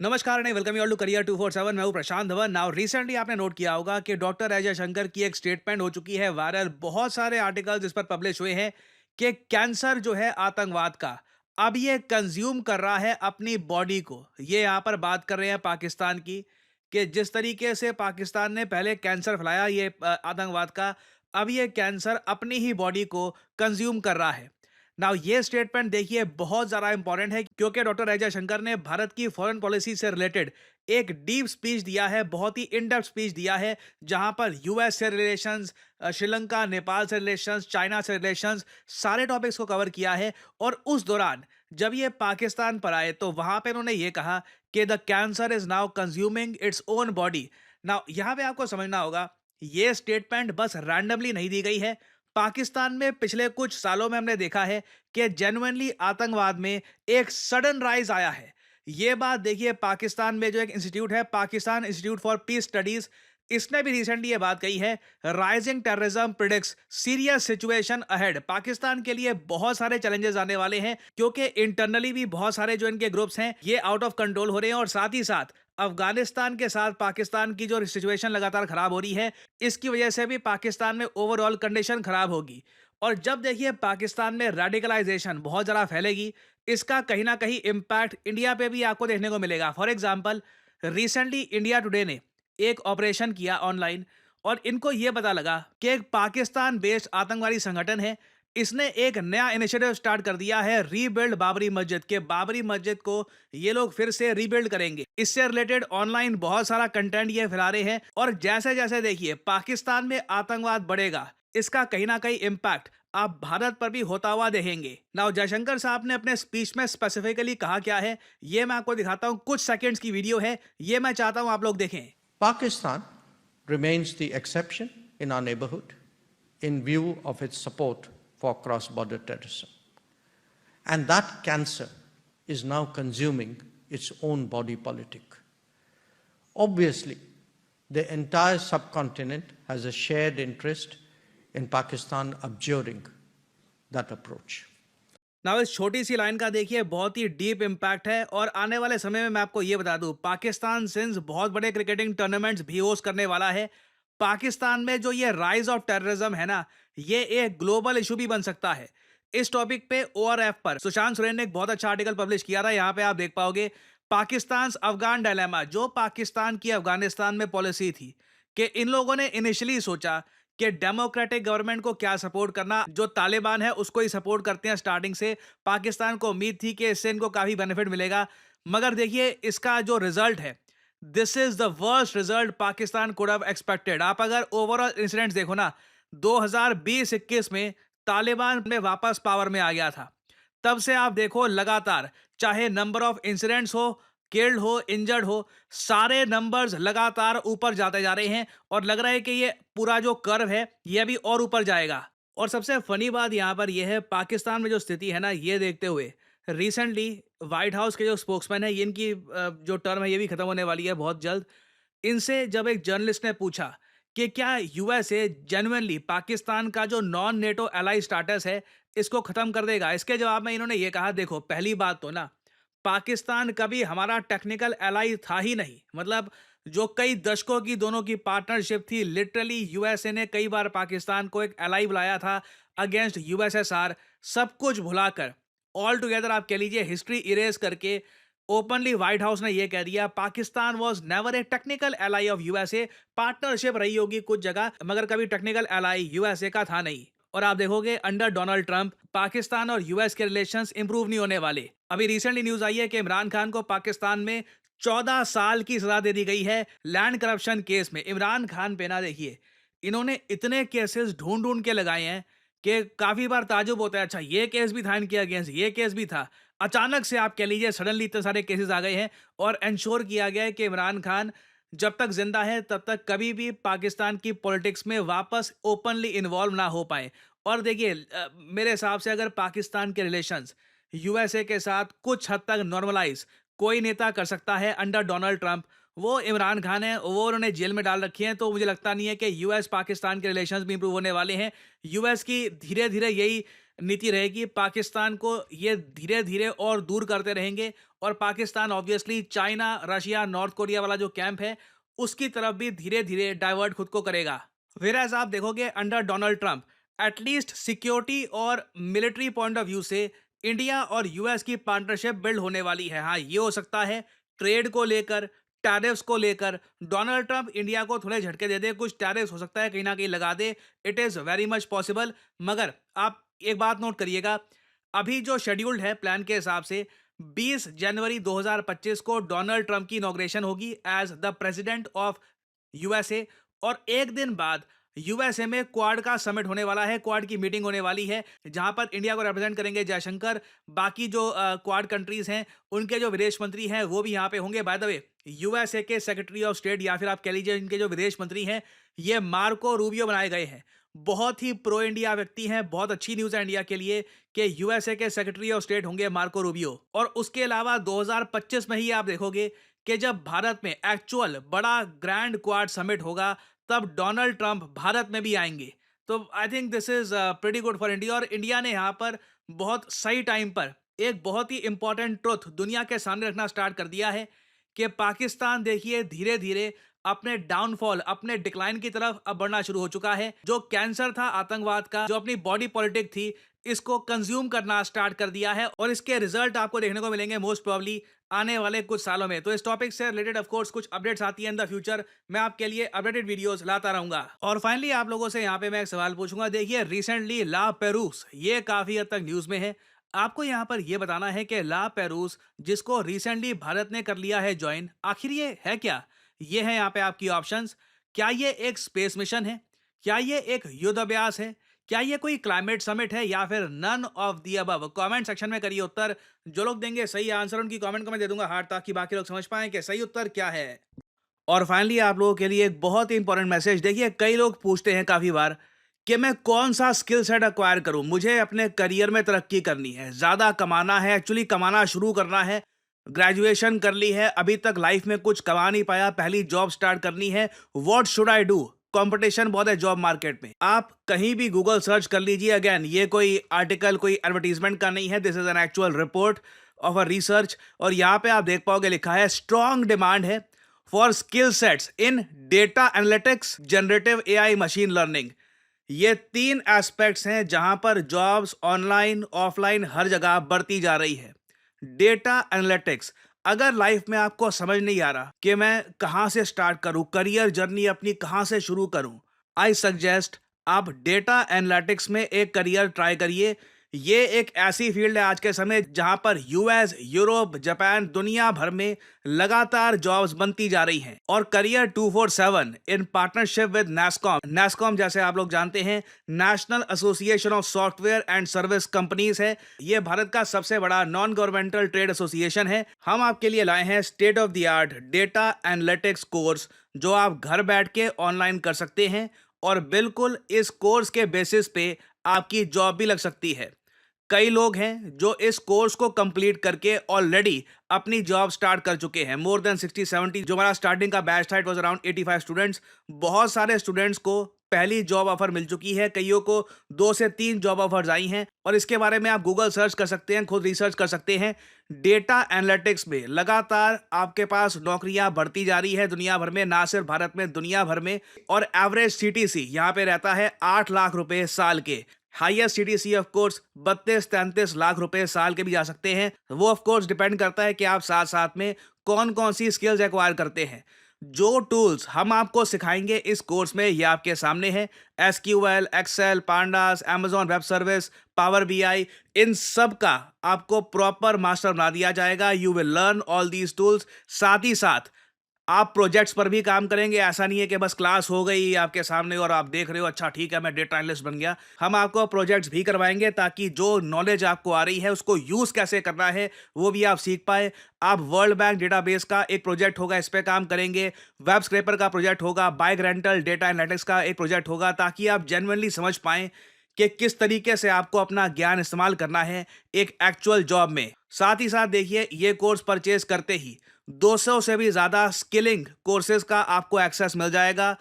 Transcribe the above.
नमस्कार नहीं welcome you all to career 247। मैं हूं प्रशांत धवन। नाउ रिसेंटली आपने नोट किया होगा कि डॉक्टर अजय शंकर की एक स्टेटमेंट हो चुकी है वायरल। बहुत सारे आर्टिकल्स इस पर पब्लिश हुए हैं कि कैंसर जो है आतंकवाद का अब ये कंज्यूम कर रहा है अपनी बॉडी को। ये यहाँ पर बात कर रहे हैं पाकिस्तान की कि जिस तरीके से पाकिस्तान ने पहले कैंसर फैलाया ये आतंकवाद का, अब ये कैंसर अपनी ही बॉडी को कंज्यूम कर रहा है। नाउ ये स्टेटमेंट देखिए बहुत ज़्यादा इंपॉर्टेंट है क्योंकि डॉक्टर अजय शंकर ने भारत की फॉरेन पॉलिसी से रिलेटेड एक डीप स्पीच दिया है, बहुत ही इन डेप्थ स्पीच दिया है, जहां पर यूएस से रिलेशंस, श्रीलंका नेपाल से रिलेशंस, चाइना से रिलेशंस, सारे टॉपिक्स को कवर किया है। और उस दौरान जब ये पाकिस्तान पर आए तो वहां पे उन्होंने ये कहा कि the cancer is now consuming its own body. Now यहाँ पे आपको समझना होगा, ये स्टेटमेंट बस रैंडमली नहीं दी गई है। पाकिस्तान में पिछले कुछ सालों में हमने देखा है कि जेन्युइनली आतंकवाद में एक सडन राइज आया है। ये बात देखिए, पाकिस्तान में जो एक इंस्टीट्यूट है, Pakistan institute for piece studies, इसने भी रिसेंटली ये बात कही है, rising terrorism predicts serious situation ahead. Pakistan के लिए बहुत सारे चैलेंजेस आने वाले हैं क्योंकि इंटरनली भी बहुत सारे जो इनके ग्रुप्स हैं ये आउट ऑफ कंट्रोल हो रहे हैं, और साथ ही साथ अफगानिस्तान के साथ पाकिस्तान की जो सिचुएशन लगातार खराब हो रही है, इसकी वजह से भी पाकिस्तान में ओवरऑल कंडीशन खराब होगी। और जब देखिए पाकिस्तान में रेडिकलाइजेशन बहुत ज़्यादा फैलेगी, इसका कहीं ना कहीं इम्पैक्ट इंडिया पे भी आपको देखने को मिलेगा। For example, recently India today ने एक ऑपरेशन किया ऑनलाइन, और इनको ये पता लगा कि एक पाकिस्तान बेस्ड आतंकवादी संगठन है, इसने एक नया इनिशिएटिव स्टार्ट कर दिया है, रीबिल्ड बाबरी मस्जिद के। बाबरी मस्जिद को ये लोग फिर से रीबिल्ड करेंगे। इससे रिलेटेड ऑनलाइन बहुत सारा कंटेंट ये फैला रहे हैं, और जैसे जैसे देखिए पाकिस्तान में आतंकवाद बढ़ेगा, इसका कहीं ना कहीं इम्पैक्ट आप भारत पर भी होता हुआ देखेंगे। नाउ जयशंकर साहब ने अपने स्पीच में स्पेसिफिकली कहा क्या है, ये मैं आपको दिखाता हूं। कुछ सेकंड्स की वीडियो है, ये मैं चाहता हूं आप लोग देखें। Pakistan remains the exception in our neighborhood in view of its support for cross-border terrorism. And that cancer is now consuming its own body politic. Obviously, the entire subcontinent has a shared interest in Pakistan abjuring that approach. Now इस छोटी सी line का देखिए बहुत ही deep impact है, और आने वाले समय में मैं आपको ये बता दूं, पाकिस्तान सिंस बहुत बड़े क्रिकेटिंग टूर्नामेंट्स भी होस्ट करने वाला है। पाकिस्तान में जो ये राइज ऑफ टेररिज्म है ना, ये एक ग्लोबल इशू भी बन सकता है। इस टॉपिक पे ओआरएफ पर सुशांत सुरेन ने एक बहुत अच्छा आर्टिकल पब्लिश किया था, यहाँ पे आप देख पाओगे पाकिस्तान अफगान डायलेमा। जो पाकिस्तान की अफगानिस्तान में पॉलिसी थी कि इन लोगों ने इनिशियली सोचा कि डेमोक्रेटिक गवर्नमेंट को क्या सपोर्ट करना, जो तालिबान है उसको ही सपोर्ट करते हैं स्टार्टिंग से। पाकिस्तान को उम्मीद थी कि इससे इनको काफ़ी बेनिफिट मिलेगा, मगर देखिए इसका जो रिजल्ट है, this is the worst result Pakistan could have expected. आप अगर ओवरऑल इंसिडेंट्स देखो ना, 2020-21 में तालिबान में वापस पावर में आ गया था। तब से आप देखो लगातार, चाहे नंबर ऑफ इंसिडेंट्स हो, किल्ड हो, इंजर्ड हो, सारे नंबर्स लगातार ऊपर जाते जा रहे हैं, और लग रहा है कि ये पूरा जो कर्व है ये अभी और ऊपर जाएगा। और सबसे फनी बात यहाँ पर यह है, पाकिस्तान में जो स्थिति है ना, ये देखते हुए रिसेंटली व्हाइट हाउस के जो स्पोक्समैन है, इनकी जो टर्म है ये भी खत्म होने वाली है बहुत जल्द। इनसे जब एक जर्नलिस्ट ने पूछा कि क्या यूएसए जेन्युइनली पाकिस्तान का जो नॉन नेटो एलाई स्टाटस है इसको खत्म कर देगा, इसके जवाब में इन्होंने ये कहा, देखो पहली बात तो ना, पाकिस्तान कभी हमारा टेक्निकल एलाई था ही नहीं। मतलब जो कई दशकों की दोनों की पार्टनरशिप थी, लिटरली यूएसए ने कई बार पाकिस्तान को एक एलाई बुलाया था अगेंस्ट यूएसएसआर। सब कुछ भुलाकर, ऑल टुगेदर आप कह लीजिए हिस्ट्री इरेज करके, ओपनली व्हाइट हाउस ने यह कह दिया Pakistan was never a technical ally of USA. Partnership रही होगी कुछ जगह, मगर कभी टेक्निकल एलाई यूएसए का था नहीं। और आप देखोगे अंडर डोनाल्ड ट्रंप पाकिस्तान और यूएस के रिलेशंस इंप्रूव नहीं होने वाले। अभी रिसेंटली न्यूज आई है कि इमरान खान को पाकिस्तान में 14 साल की सजा दे दी गई है लैंड करप्शन केस में। इमरान खान पे ना देखिए, इन्होंने इतने केसेस ढूंढ ढूंढ के लगाए हैं कि काफी बार ताजुब होता है, अच्छा ये केस भी था इनके अगेंस्ट, ये केस भी था। अचानक से आप कह लीजिए सडनली इतने सारे केसेस आ गए हैं, और इंश्योर किया गया है कि इमरान खान जब तक जिंदा है तब तक कभी भी पाकिस्तान की पॉलिटिक्स में वापस ओपनली इन्वॉल्व ना हो पाए। और देखिए मेरे हिसाब से अगर पाकिस्तान के रिलेशंस यूएसए के साथ कुछ हद तक नॉर्मलाइज कोई नेता कर सकता है अंडर डोनाल्ड ट्रंप, वो इमरान खान है। वो उन्होंने जेल में डाल रखी हैं, तो मुझे लगता नहीं है कि यूएस पाकिस्तान के रिलेशंस भी इंप्रूव होने वाले हैं। यूएस की धीरे धीरे यही नीति रहेगी, पाकिस्तान को ये धीरे-धीरे और दूर करते रहेंगे और Pakistan obviously China, Russia, north Korea वाला जो कैंप है, उसकी तरफ भी धीरे-धीरे डाइवर्ट खुद को करेगा। व्हेयरएज़ आप देखोगे under Donald Trump, at least security और मिलिट्री पॉइंट ऑफ व्यू से इंडिया और यूएस की पार्टनरशिप बिल्ड होने वाली है। हाँ, ये हो सकता है ट्रेड को लेकर, टैरिफ्स को लेकर डोनाल्ड ट्रंप इंडिया को थोड़े झटके दे दे, कुछ टैरिफ्स हो सकता है कहीं ना कहीं लगा दे। It is very much possible. मगर आप एक बात नोट करिएगा, अभी जो शेड्यूल्ड है प्लान के हिसाब से 20 जनवरी 2025 को डोनाल्ड ट्रंप की इनॉग्रेशन होगी as the president of USA, और एक दिन बाद यूएसए में क्वाड का समिट होने वाला है, क्वाड की मीटिंग होने वाली है, जहां पर इंडिया को रिप्रेजेंट करेंगे जयशंकर। बाकी जो क्वाड कंट्रीज हैं उनके जो विदेश मंत्री हैं वो भी यहां पे होंगे। बाय द वे, यूएसए के सेक्रेटरी ऑफ स्टेट या फिर आप कह लीजिए इनके जो विदेश मंत्री हैं, ये मार्को रूबियो बनाए गए हैं। बहुत ही प्रो इंडिया व्यक्ति हैं। बहुत अच्छी न्यूज़ है इंडिया के लिए कि यूएसए के सेक्रेटरी ऑफ स्टेट होंगे मार्को रूबियो। और उसके अलावा 2025 में ही आप देखोगे कि जब भारत में एक्चुअल बड़ा ग्रैंड क्वाड समिट होगा, तब डोनाल्ड ट्रंप भारत में भी आएंगे। तो I think this is pretty good for India. और इंडिया ने यहाँ पर बहुत सही टाइम पर एक बहुत ही इंपॉर्टेंट ट्रुथ दुनिया के सामने रखना स्टार्ट कर दिया है कि पाकिस्तान देखिए धीरे धीरे अपने डाउनफॉल, अपने डिक्लाइन की तरफ अब बढ़ना शुरू हो चुका है। जो कैंसर था आतंकवाद का, जो अपनी बॉडी पॉलिटिक थी, इसको कंज्यूम करना स्टार्ट कर दिया है और इसके रिजल्ट आपको देखने को मिलेंगे मोस्ट प्रोबब्ली आने वाले कुछ सालों में। तो इस टॉपिक से रिलेटेड ऑफ कोर्स कुछ अपडेट्स आती है इन द फ्यूचर, मैं आपके लिए अपडेटेड वीडियोस लाता रहूंगा। और फाइनली आप लोगों से यहाँ पे मैं एक सवाल पूछूंगा। देखिए, रिसेंटली ला पेरूस ये काफी हद तक न्यूज में है। आपको यहाँ पर यह बताना है कि ला पेरूस, जिसको रिसेंटली भारत ने कर लिया है ज्वाइन, आखिर ये है क्या? ये है यहाँ पे आपकी ऑप्शंस। क्या ये एक स्पेस मिशन है? क्या ये एक युद्ध अभ्यास है? क्या ये कोई क्लाइमेट समिट है या फिर none of the above? Comment section में करिए उत्तर। जो लोग देंगे सही आंसर उनकी कमेंट को मैं दे दूंगा हार्ट, ताकि बाकी लोग समझ पाएं कि सही उत्तर क्या है। और फाइनली आप लोगों के लिए एक बहुत ही इंपॉर्टेंट मैसेज। देखिए, कई लोग पूछते हैं काफी बार कि मैं कौन सा स्किल सेट अक्वायर करूं, मुझे अपने करियर में तरक्की करनी है, ज्यादा कमाना है, एक्चुअली कमाना शुरू करना है, ग्रेजुएशन कर ली है, अभी तक लाइफ में कुछ कमा नहीं पाया, पहली जॉब स्टार्ट करनी है, what should I do? Competition बहुत है जॉब मार्केट में। आप कहीं भी गूगल सर्च कर लीजिए। अगेन, ये कोई आर्टिकल, कोई एडवर्टीजमेंट का नहीं है, this is an actual report of a research. और यहाँ पे आप देख पाओगे लिखा है स्ट्रॉन्ग डिमांड है for skill sets in data analytics, generative AI, machine learning. ये 3 एस्पेक्ट्स हैं जहां पर जॉब्स ऑनलाइन ऑफलाइन हर जगह बढ़ती जा रही है। डेटा एनालिटिक्स, अगर लाइफ में आपको समझ नहीं आ रहा कि मैं कहां से स्टार्ट करूं, करियर जर्नी अपनी कहां से शुरू करूं, आई सजेस्ट आप डेटा एनालिटिक्स में एक करियर ट्राई करिए। ये एक ऐसी फील्ड है आज के समय जहां पर यूएस, यूरोप, जापान, दुनिया भर में लगातार जॉब्स बनती जा रही हैं। और career 247 in partnership with NASSCOM, NASSCOM जैसे आप लोग जानते हैं national association of software and service companies है। ये भारत का सबसे बड़ा नॉन गवर्नमेंटल ट्रेड एसोसिएशन है। हम आपके लिए लाए हैं state of the art data analytics course, जो आप घर बैठ के ऑनलाइन कर सकते हैं और बिल्कुल इस कोर्स के बेसिस पे आपकी जॉब भी लग सकती है। कई लोग हैं जो इस कोर्स को कंप्लीट करके ऑलरेडी अपनी जॉब स्टार्ट कर चुके हैं। मोर देन 60-70, जो हमारा स्टार्टिंग का बैच था, इट वाज अराउंड 85 स्टूडेंट्स। बहुत सारे स्टूडेंट्स को पहली जॉब ऑफर मिल चुकी है, कईयों को 2 से 3 जॉब ऑफर्स आई हैं। और इसके बारे में आप गूगल सर्च कर सकते हैं, खुद रिसर्च कर सकते हैं। डेटा एनालिटिक्स में लगातार आपके पास नौकरियां बढ़ती जा रही है दुनिया भर में, ना सिर्फ भारत में, दुनिया भर में। और एवरेज सीटीसी यहाँ पे रहता है 8 लाख रुपए साल के। Highest CTC of course 32-33 lakh रुपए साल के भी जा सकते हैं। वो ऑफ कोर्स डिपेंड करता है कि आप साथ साथ में कौन कौन सी स्किल्स एक्वायर करते हैं। जो टूल्स हम आपको सिखाएंगे इस कोर्स में, ये आपके सामने है। SQL, Excel, pandas, Amazon Web Service, Power BI, इन सब का आपको प्रॉपर मास्टर बना दिया जाएगा। You will learn all these tools. साथ ही साथ आप प्रोजेक्ट्स पर भी काम करेंगे। ऐसा नहीं है कि बस क्लास हो गई आपके सामने और आप देख रहे हो अच्छा ठीक है मैं डेटा एनालिस्ट बन गया। हम आपको प्रोजेक्ट्स भी करवाएंगे ताकि जो नॉलेज आपको आ रही है उसको यूज कैसे करना है वो भी आप सीख पाए। आप वर्ल्ड बैंक डेटाबेस का एक प्रोजेक्ट होगा, इस पे काम करेंगे। वेब स्क्रैपर का प्रोजेक्ट होगा, बाइक रेंटल डेटा एनालिटिक्स का एक प्रोजेक्ट होगा, ताकि आप जेन्युइनली समझ पाएं कि किस तरीके से आपको अपना ज्ञान इस्तेमाल करना है एक एक्चुअल जॉब में। साथ ही साथ देखिए, ये कोर्स परचेज करते ही 200 से भी ज्यादा स्किलिंग कोर्सेज का आपको एक्सेस मिल जाएगा।